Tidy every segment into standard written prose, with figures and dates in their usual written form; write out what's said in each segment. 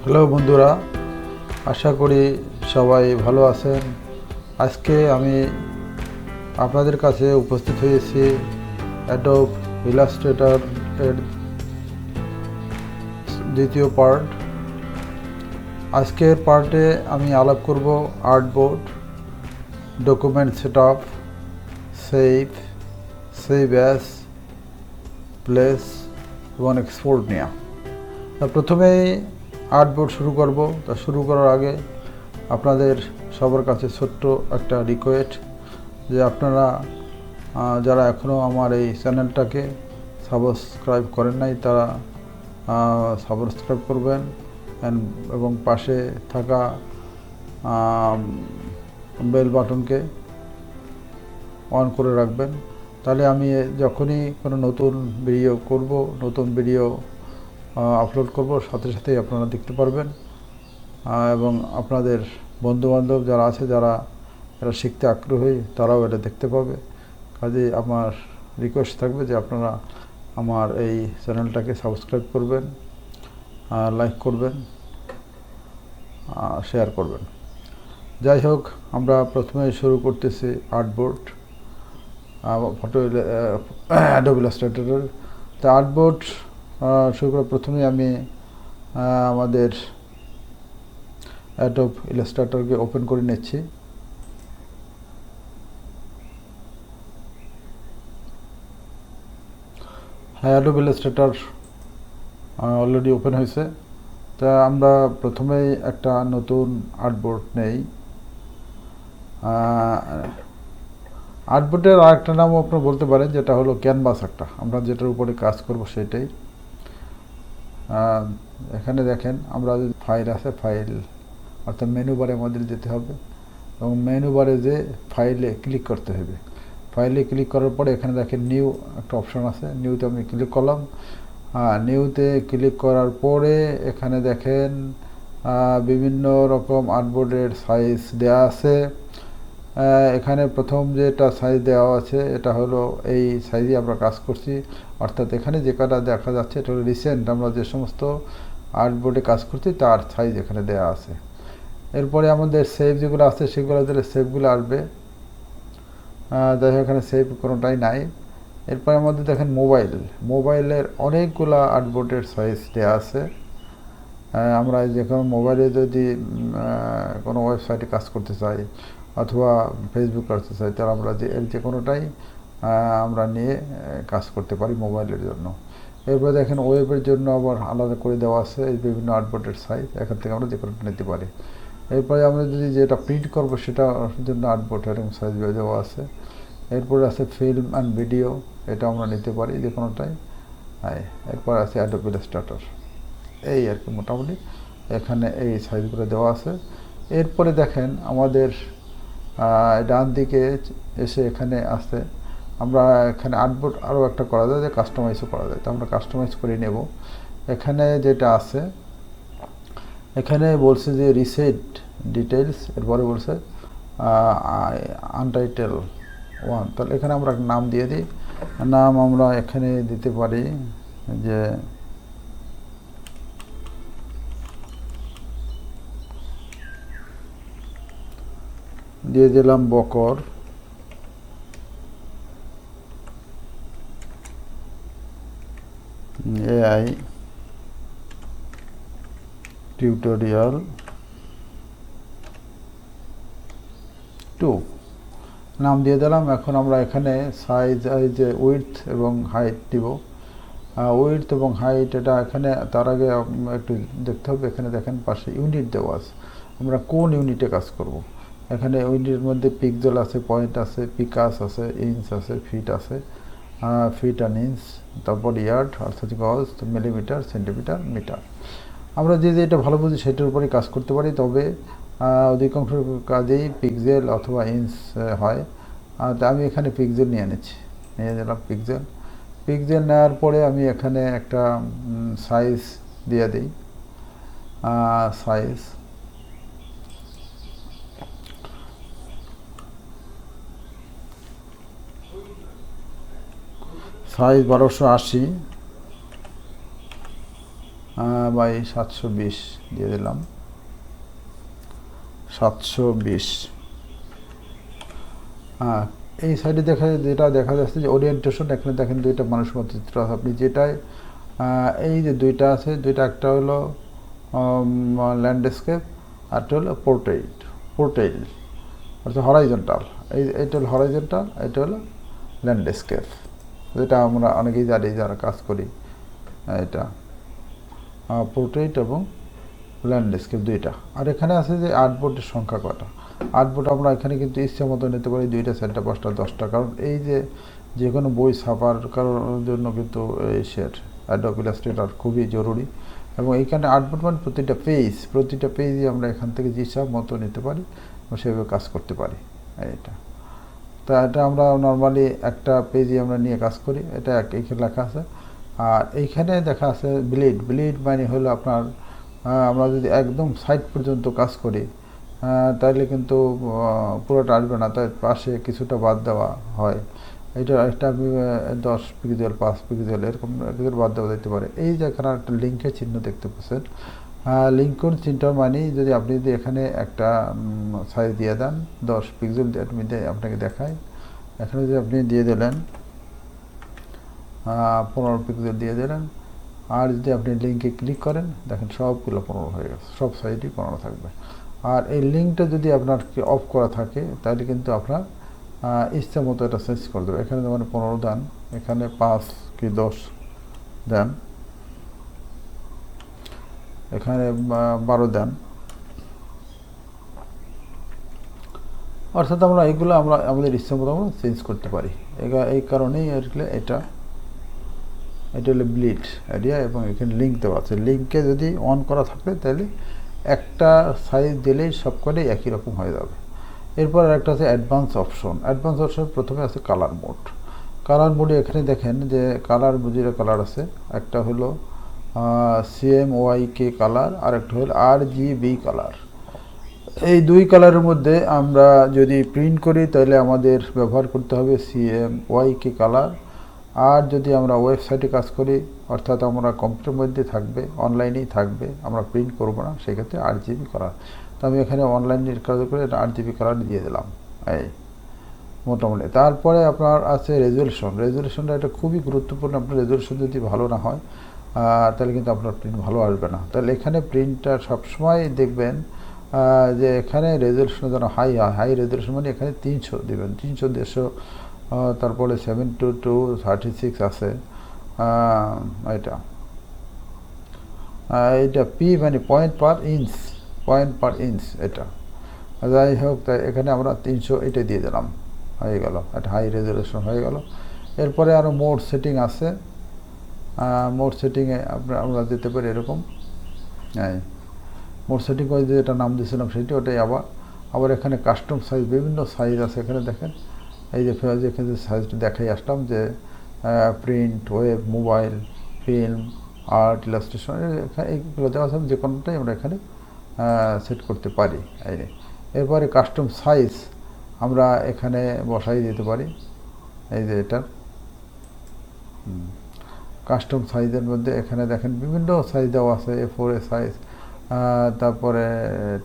Hello বন্ধুরা, আশা করি সবাই ভালো আছেন। আজকে আমি আপনাদের কাছে উপস্থিত হয়েছি অ্যাডোব ইলাস্ট্রেটর এর দ্বিতীয় পার্ট। আজকের পার্টে আমি আলাপ করব artboard, document setup, save as, place এবং এক্সপোর্ট নিয়ে। প্রথমেই আর্টবোর্ড শুরু করব। তা শুরু করার আগে আপনাদের সবার কাছে ছোট্ট একটা রিকোয়েস্ট যে আপনারা যারা এখনও আমার এই চ্যানেলটাকে সাবস্ক্রাইব করেন নাই তারা সাবস্ক্রাইব করবেন এবং পাশে থাকা বেল বাটনকে অন করে রাখবেন। তাহলে আমি যখনই কোনো নতুন ভিডিও করব, নতুন ভিডিও আপলোড করব, সাথে সাথেই আপনারা দেখতে পারবেন এবং আপনাদের বন্ধুবান্ধব যারা আছে, যারা এরা শিখতে আগ্রহী, তারাও এটা দেখতে পাবে। কাজেই আমার রিকোয়েস্ট থাকবে যে আপনারা আমার এই চ্যানেলটাকে সাবস্ক্রাইব করবেন, লাইক করবেন, শেয়ার করবেন। যাই হোক, আমরা প্রথমে শুরু করতেছি আর্টবোর্ড, ফটো অ্যাডোব ইলাস্ট্রেটরের। তা আর্টবোর্ড শুরু করার প্রথমে আমি আমাদের অ্যাডোব ইলাস্ট্রেটরকে ওপেন করে নিচ্ছি। অ্যাডোব ইলাস্ট্রেটর অলরেডি ওপেন হয়েছে। তা আমরা প্রথমেই একটা নতুন আর্টবোর্ড নেই। আর্টবোর্ডের আরেকটা নামও আপনারা বলতে পারেন, যেটা হলো ক্যানভাস। একটা আমরা যেটার উপরে কাজ করব সেটাই। এখানে দেখেন আমরা ফাইল আছে, ফাইল অর্থাৎ মেনু বারে আমাদের যেতে হবে এবং মেনু বারে যে ফাইলে ক্লিক করতে হবে। ফাইলে ক্লিক করার পরে এখানে দেখেন নিউ একটা অপশন আছে, নিউতে আমি ক্লিক করলাম। নিউতে ক্লিক করার পরে এখানে দেখেন বিভিন্ন রকম আর্টবোর্ডের সাইজ দেয়া আছে। এখানে প্রথম যেটা সাইজ দেওয়া আছে এটা হলো এই সাইজে আমরা কাজ করছি, অর্থাৎ এখানে যে কটা দেখা যাচ্ছে এটা হলো রিসেন্ট আমরা যে সমস্ত আর্টবোর্ডে কাজ করছি তার সাইজ এখানে দেওয়া আছে। এরপরে আমাদের সেভ যেগুলো আছে সেগুলো দিলে সেভগুলো আসবে। যাই হোক, এখানে সেভ কোনোটাই নাই। এরপরে আমাদের দেখেন মোবাইলের অনেকগুলো আর্টবোর্ডের সাইজ দেওয়া আছে। আমরা যে কোনো মোবাইলে যদি কোনো ওয়েবসাইটে কাজ করতে চাই অথবা ফেসবুক করতে চাই, তাহলে আমরা যে কোনোটাই আমরা নিয়ে কাজ করতে পারি মোবাইলের জন্য। এরপরে দেখেন ওয়েবের জন্য আবার আলাদা করে দেওয়া আছে এই বিভিন্ন আর্টবোর্ডের সাইজ, এখান থেকে আমরা যে কোনোটা নিতে পারি। এরপরে আমরা যদি যেটা প্রিন্ট করব সেটার জন্য আর্টবোর্ডের এবং সাইজ দেওয়া আছে। এরপরে আছে ফিল্ম অ্যান্ড ভিডিও, এটা আমরা নিতে পারি যে কোনোটাই। এরপর আছে অ্যাডোব ইলাস্ট্রেটর, এই আর কি মোটামুটি এখানে এই সাইজগুলো দেওয়া আছে। এরপরে দেখেন আমাদের ডান দিকে এসে এখানে আসতে আমরা এখানে আর্টবোর্ড আরও একটা করা যায়, যে কাস্টমাইজও করা যায়। তো আমরা কাস্টমাইজ করে নেব। এখানে যেটা আছে এখানে বলছে যে রিসেট ডিটেলস, এরপরে বলছে আনটাইটেল 1। তাহলে এখানে আমরা নাম দিয়ে দিই। নাম আমরা এখানে দিতে পারি যে দিয়ে দিলাম বকর এআই টিউটোরিয়াল 2 নাম দিয়ে দিলাম। এখন আমরা এখানে সাইজ যে উইডথ এবং হাইট দিব। উইডথ এবং হাইট এটা এখানে তার আগে একটু দেখতে হবে। এখানে দেখেন পাশে ইউনিট দেওয়া আছে, আমরা কোন ইউনিটে কাজ করব। এখানে ইউনিটের মধ্যে পিক্সেল আছে, পয়েন্ট আছে, পিকাস আছে, ইঞ্চ আছে, ফিট আছে, ফিট অ্যান্ড ইঞ্চ, তারপর ইয়ার্ড অর্থাৎ গজ, মিলিমিটার, সেন্টিমিটার, মিটার। আমরা যে যেটা ভালো বুঝি সেটার উপরেই কাজ করতে পারি, তবে অধিকাংশ কাজেই পিক্সেল অথবা ইঞ্চ হয়। তা আমি এখানে পিক্সেল নিয়ে নিলাম পিক্সেল নেওয়ার পরে আমি এখানে একটা সাইজ দিয়ে দিই। সাইজ 1280। বাই 720 দিয়ে দিলাম, 720। এই সাইডে যেটা দেখা যাচ্ছে যে ওরিয়েন্টেশন, এখানে দেখেন দুইটা মানুষের মতো চিত্র আছে। আপনি যেটাই এই যে দুইটা আছে, দুইটা একটা হলো ল্যান্ডস্কেপ, আরটা হলো পোর্ট্রেইট অর্থাৎ হরাইজন্টাল। এইটা হলো হরাইজন্টাল, এটা হলো ল্যান্ডস্কেপ, যেটা আমরা অনেকেই জানি যারা কাজ করি। এটা পোর্ট্রেইট এবং ল্যান্ডস্কেপ দুইটা। আর এখানে আছে যে আর্টবোর্ডের সংখ্যা কটা। আর্টবোর্ড আমরা এখানে কিন্তু ইচ্ছা মতো নিতে পারি, 2টা, 4টা, 5টা, 10টা, কারণ এই যে কোনো বই ছাপার কারোর জন্য কিন্তু এই অ্যাডোব ইলাস্ট্রেটর খুবই জরুরি। এবং এইখানে আর্টবোর্ড মানে প্রতিটা পেজই আমরা এখান থেকে ইচ্ছা মতো নিতে পারি এবং সেভাবে কাজ করতে পারি। এটা তো এটা আমরা নর্মালি একটা পেজই আমরা নিয়ে কাজ করি, এটা এইখানে লেখা আছে। আর এইখানে দেখা আছে ব্লিড মানে হলো আপনার আমরা যদি একদম সাইড পর্যন্ত কাজ করি তাহলে কিন্তু পুরোটা আসবে না, তাই পাশে কিছুটা বাদ দেওয়া হয়। এটা একটা 10 পিক্সেল, 5 পিক্সেল এরকম বাদ দেওয়া যেতে পারে। এই যে এখানে একটা লিঙ্কের চিহ্ন দেখতে পাচ্ছেন, লিঙ্কের চিহ্নটার মানে যদি আপনি যদি এখানে একটা সাইজ দিয়ে দেন 10 পিক্সেল, আপনাকে দেখায়। এখানে যদি আপনি দিয়ে দিলেন 15 পিক্সেল দিয়ে দিলেন, আর যদি আপনি লিঙ্কে ক্লিক করেন দেখেন সবগুলো 15 হয়ে গেছে, সব সাইডই 15 থাকবে। আর এই লিঙ্কটা যদি আপনার অফ করা থাকে তাহলে কিন্তু আপনার ইচ্ছা মতো এটা চেঞ্জ করে দেবে। এখানে যেমন 15 দেন, এখানে 5 কি 10 দেন, এখানে 12 দেন, অর্থাৎ আমরা এইগুলো আমরা আমাদের ইচ্ছা মতো আমরা চেঞ্জ করতে পারি। এই কারণেই এটা হলো ব্লিড এরিয়া এবং এখানে লিঙ্ক দেওয়া আছে। লিঙ্কে যদি অন করা থাকে তাহলে একটা সাইজ দিলেই সবকটাই একই রকম হয়ে যাবে। এরপর একটা আছে অ্যাডভান্স অপশন। প্রথমে আছে কালার মোডে এখানে দেখেন যে কালার আছে, একটা হলো CMYK কালার, আর একটা হলো RGB কালার। এই দুই কালারের মধ্যে আমরা যদি প্রিন্ট করি তাহলে আমাদের ব্যবহার করতে হবে CMYK কালার। আর যদি আমরা ওয়েবসাইটে কাজ করি, অর্থাৎ আমরা কম্পিউটারের মধ্যে থাকবে, অনলাইনেই থাকবে, আমরা প্রিন্ট করবো না, সেক্ষেত্রে RGB কালার। তো আমি এখানে অনলাইনের কাজ করে RGB কালার দিয়ে দিলাম এই মোটামুটি। তারপরে আপনার আছে রেজুলেশনটা এটা খুবই গুরুত্বপূর্ণ। আপনার রেজুলেশন যদি ভালো না হয় তাহলে কিন্তু আপনার প্রিন্ট ভালো আসবে না। তাহলে এখানে প্রিন্টটা সবসময় দেখবেন যে এখানে রেজুলেশন যেন হাই রেজুলেশন, মানে এখানে 300 দেবেন, 300, 150, তারপরে 7:2:36 আছে। এটা পি মানে পয়েন্ট পার ইঞ্চ এটা। যাই হোক, তাই এখানে আমরা 300 এটা দিয়ে দিলাম, হয়ে গেল, একটা হাই রেজুলেশন হয়ে গেল। এরপরে আরও মোড সেটিং আছে। মোড সেটিংয়ে আমরা দিতে পারি এরকম, মোড সেটিং করে যেটা নাম দিয়েছিলাম সেটি, ওটাই আবার এখানে কাস্টম সাইজ, বিভিন্ন সাইজ আছে এখানে দেখেন। এই যে এখানে যে সাইজটা দেখাই আসলাম যে print, web, mobile, film, art, illustration, এইগুলো দেওয়া আছে, যে কোনোটাই আমরা এখানে সেট করতে পারি। এরপরে কাস্টম সাইজ আমরা এখানে বসাই দিতে পারি। এই যে এটার কাস্টম সাইজের মধ্যে এখানে দেখেন বিভিন্ন সাইজ দেওয়া আছে, A4 সাইজ, তারপরে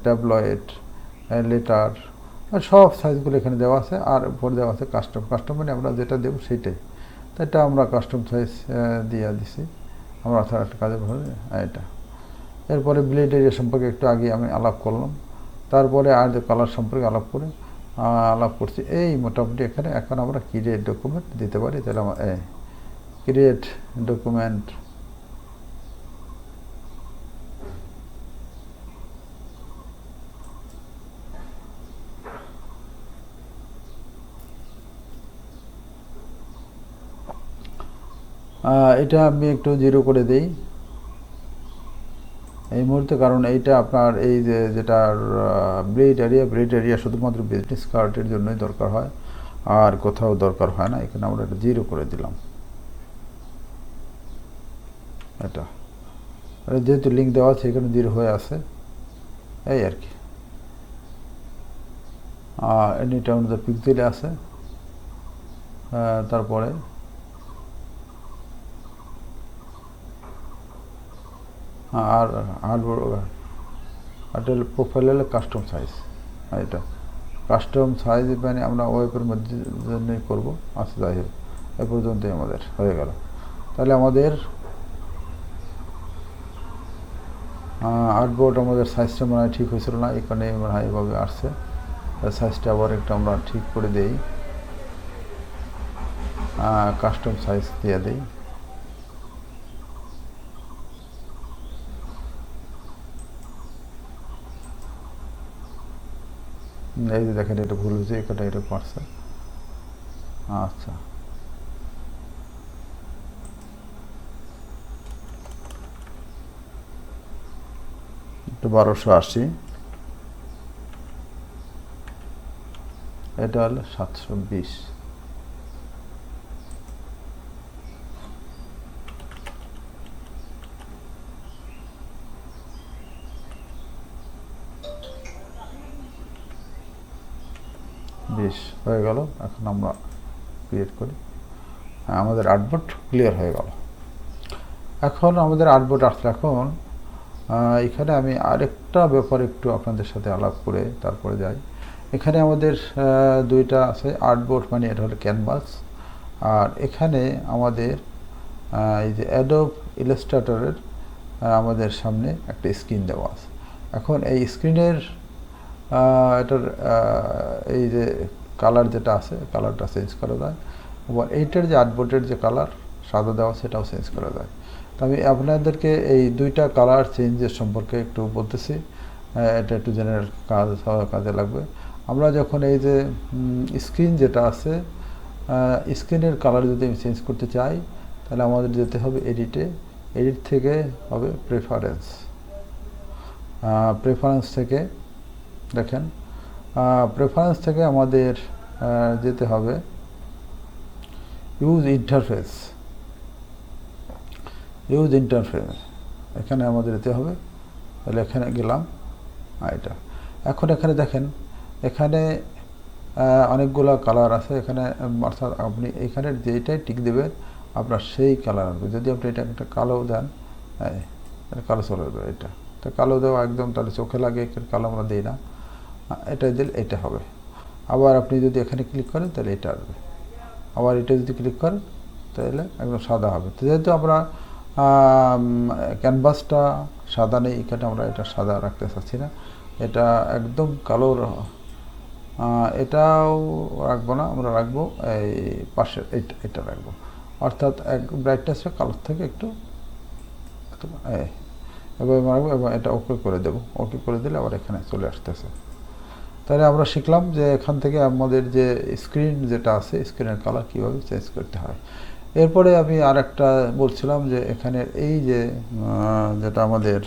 ট্যাবলয়েড, লেটার, সব সাইজগুলো এখানে দেওয়া আছে। আর উপরে দেওয়া আছে কাস্টম মানে আমরা যেটা দেবো সেইটাই। তো এটা আমরা কাস্টম সাইজ দিয়ে দিছি আমরা, অর্থাৎ একটা কাজে এটা। এরপরে ব্লেড এরিয়া সম্পর্কে একটু আগে আমি আলাপ করলাম। তারপরে আর যে কালার সম্পর্কে আলাপ করছি। এই মোটামুটি এখানে এখন আমরা ক্রিয়েট ডকুমেন্ট দিতে পারি। তাহলে আমার ক্রিয়েট ডকুমেন্ট, এটা আমি একটু 0 করে দেই এই মুহূর্তে, কারণ এইটা আপনার এই যেটার ব্লেড এরিয়া শুধুমাত্র বিজনেস কার্ডের জন্যই দরকার হয়, আর কোথাও দরকার হয় না। এখানে আমরা এটা 0 করে দিলাম। এটা যেহেতু লিঙ্ক দেওয়া আছে এখানে 0 হয়ে আছে, এই আর কি। এটা আমাদের পিক্সেলে আছে। তারপরে আর এটা প্রোফাইল হলো কাস্টম সাইজ। এটা কাস্টম সাইজ মানে আমরা ওয়েবের মধ্যে জন্যই করবো। আচ্ছা যাই হোক, এ পর্যন্তই আমাদের হয়ে গেল। তাহলে আমাদের আর্টবোর্ড আমাদের সাইজটা মনে হয় ঠিক হয়েছিল না, এখানে মনে হয় এভাবে আসছে। সাইজটা আবার একটু আমরা ঠিক করে দেই, কাস্টম সাইজ দিয়ে দিই। এই যে দেখেন এটা ভুল হয়েছে, এটা এরকম আসছে। আচ্ছা একটু 1280, এটা হলো 720। হয়ে গেল। এখন আমরা ক্রিয়েট করি, আমাদের আর্টবোর্ড ক্লিয়ার হয়ে গেল। এখন আমাদের আর্টবোর্ড আসলে এখন এখানে আমি আরেকটা ব্যাপার একটু আপনাদের সাথে আলাপ করে তারপরে যাই। এখানে আমাদের দুইটা আছে আর্টবোর্ড, মানে এটা হলো ক্যানভাস, আর এখানে আমাদের এই যে অ্যাডোব ইলাস্ট্রেটরের আমাদের সামনে একটা স্ক্রিন দেওয়া আছে। এখন এই স্ক্রিনের এটার এই যে কালার যেটা আছে, কালারটা চেঞ্জ করা যায়, এবং এইটার যে আর্টবোর্ডের যে কালার সাদা দেওয়া সেটাও চেঞ্জ করা যায়। তো আমি আপনাদেরকে এই দুইটা কালার চেঞ্জের সম্পর্কে একটু বলতেছি, এটা একটু জেনারেল কাজে লাগবে। আমরা যখন এই যে স্ক্রিন যেটা আছে, স্ক্রিনের কালার যদি আমি চেঞ্জ করতে চাই, তাহলে আমাদের যেতে হবে এডিটে, এডিট থেকে হবে প্রেফারেন্স থেকে দেখেন, প্রেফারেন্স থেকে আমাদের যেতে হবে ইউজ ইন্টারফেস, এখানে আমাদের যেতে হবে। তাহলে এখানে গেলাম, এটা এখন এখানে দেখেন, এখানে অনেকগুলো কালার আছে এখানে, অর্থাৎ আপনি এখানে যেটাই টিক দেবেন আপনার সেই কালার আসবে। যদি আপনি এটা একটা কালো দেন, এটা কালো চলে যাবে, এটা তো কালো দেওয়া একদম তাহলে চোখে লাগে, কালো আমরা দিই না, এটা দিলে এটা হবে। আবার আপনি যদি এখানে ক্লিক করেন তাহলে এটা আসবে, আবার এটা যদি ক্লিক করেন তাহলে একদম সাদা হবে। তো যেহেতু আমরা ক্যানভাসটা সাদা নেই, এখানে আমরা এটা সাদা রাখতে চাচ্ছি না, এটা একদম কালো, এটাও রাখবো না, আমরা রাখবো এই পাশের এটা রাখবো, অর্থাৎ এক ব্রাইটনেসটা কালার থেকে একটু এভাবে রাখবো, এবং এটা ওকে করে দেবো। ওকে করে দিলে আবার এখানে চলে আসতেছে। তাহলে আমরা শিখলাম যে এখান থেকে আমাদের যে স্ক্রিন যেটা আছে, স্ক্রিনের কালার কীভাবে চেঞ্জ করতে হয়। এরপরে আমি আর একটা বলছিলাম যে এখানে এই যে যেটা আমাদের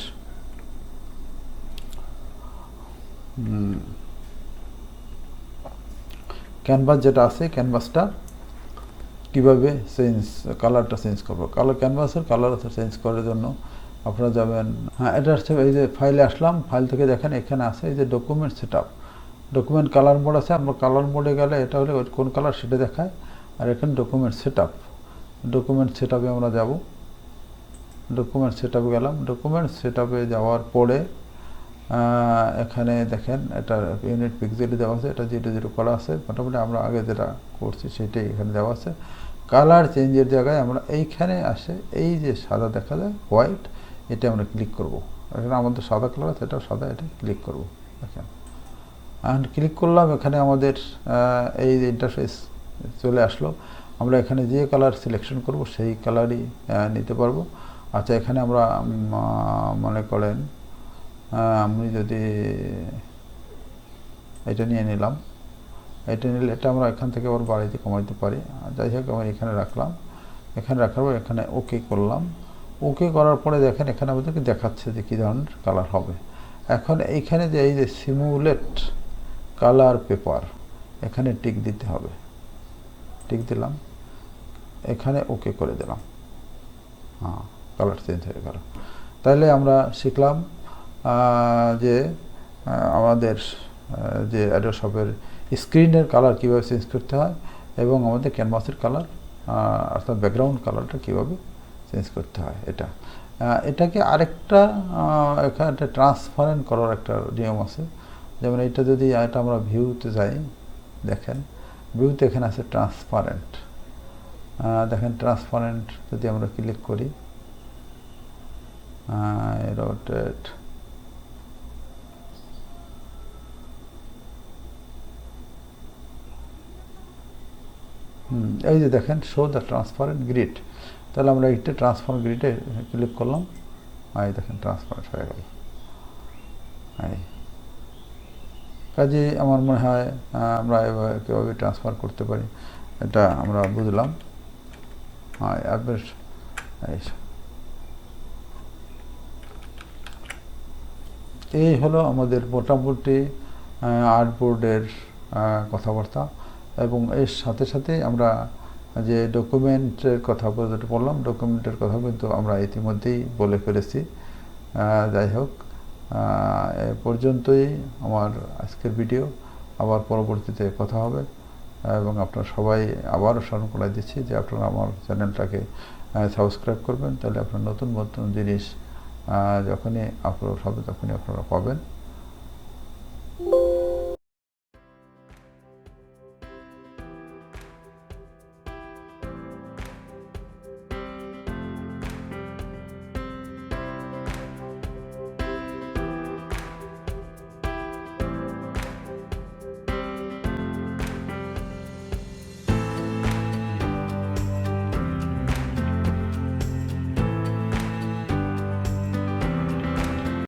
ক্যানভাস যেটা আছে, ক্যানভাসটা কীভাবে কালারটা চেঞ্জ করবো। ক্যানভাসের কালার চেঞ্জ করার জন্য আপনারা যাবেন, এটা হচ্ছে এই যে ফাইলে আসলাম, ফাইল থেকে দেখেন এখানে আছে এই যে document setup, document colour mode আছে। আমরা কালার মোডে গেলে এটা হলে কোন কালার সেটা দেখায়, আর এখানে ডকুমেন্ট সেটআপে আমরা যাব। ডকুমেন্ট সেটআপে গেলাম, ডকুমেন্ট সেটআপে যাওয়ার পরে এখানে দেখেন এটা ইউনিট পিক্সেলে দেওয়া আছে, এটা 0 করা আছে, মোটামুটি আমরা আগে যেটা করছি সেটাই এখানে দেওয়া আছে। কালার চেঞ্জের জায়গায় আমরা এইখানে আসে এই যে সাদা দেখা যায় হোয়াইট, এটা আমরা ক্লিক করব। এখানে আমাদের সাদা কালার আছে, এটা সাদা, এটা ক্লিক করব। দেখেন অ্যান্ড ক্লিক করলাম, এখানে আমাদের এই যে ইন্টারফেস চলে আসলো। আমরা এখানে যে কালার সিলেকশন করব সেই কালারই নিতে পারবো। আচ্ছা এখানে আমরা মনে করেন আমি যদি এটা নিয়ে নিলাম, এটা নিলে এটা আমরা এখান থেকে আবার বাড়িতে কমাইতে পারি। যাই হোক আমি এখানে রাখলাম, এখানে রাখার পর এখানে ওকে করলাম। ওকে করার পরে দেখেন এখানে আমাদেরকে দেখাচ্ছে যে কী ধরনের কালার হবে। এখন এইখানে যে এই যে সিমুলেট কালার পেপার, এখানে টিক দিতে হবে, টিক দিলাম, এখানে ওকে করে দিলাম, কালার চেঞ্জ হয়ে গেল। তাহলে আমরা শিখলাম যে আমাদের যে অ্যাডোশপের স্ক্রিনের কালার কীভাবে চেঞ্জ করতে হয়, এবং আমাদের ক্যানভাসের কালার অর্থাৎ ব্যাকগ্রাউন্ড কালারটা কীভাবে চেঞ্জ করতে হয়। এটা এটাকে আরেকটা এখানে ট্রান্সপারেন্ট করার একটা নিয়ম আছে। যেমন এটা যদি এটা আমরা ভিউতে যাই, দেখেন ভিউতে এখানে আছে ট্রান্সপারেন্ট। দেখেন ট্রান্সপারেন্ট যদি আমরা ক্লিক করি, রোটেট, এই যে দেখেন শো দ্য ট্রান্সপারেন্ট গ্রিড। তাহলে আমরা এইটা ট্রান্সপারেন্ট গ্রিডে ক্লিক করলাম, এই দেখেন ট্রান্সপারেন্ট হয়ে গেল। কাজে আমার মনে হয় আমরা এভাবে কীভাবে ট্রান্সফার করতে পারি এটা আমরা বুঝলাম। এই হলো আমাদের মোটামুটি আর্টবোর্ডের কথাবার্তা, এবং এর সাথে সাথে আমরা যে ডকুমেন্টের কথা বললাম, ডকুমেন্টের কথা কিন্তু আমরা ইতিমধ্যেই বলে ফেলেছি। যাই হোক, এ পর্যন্তই আমার আজকের ভিডিও। আবার পরবর্তীতে কথা হবে, এবং আপনারা সবাই আবারও স্মরণ করে দিচ্ছি যে আপনারা আমার চ্যানেলটাকে সাবস্ক্রাইব করবেন, তাহলে আপনার নতুন নতুন জিনিস যখনই আপলোড হবে তখনই আপনারা পাবেন।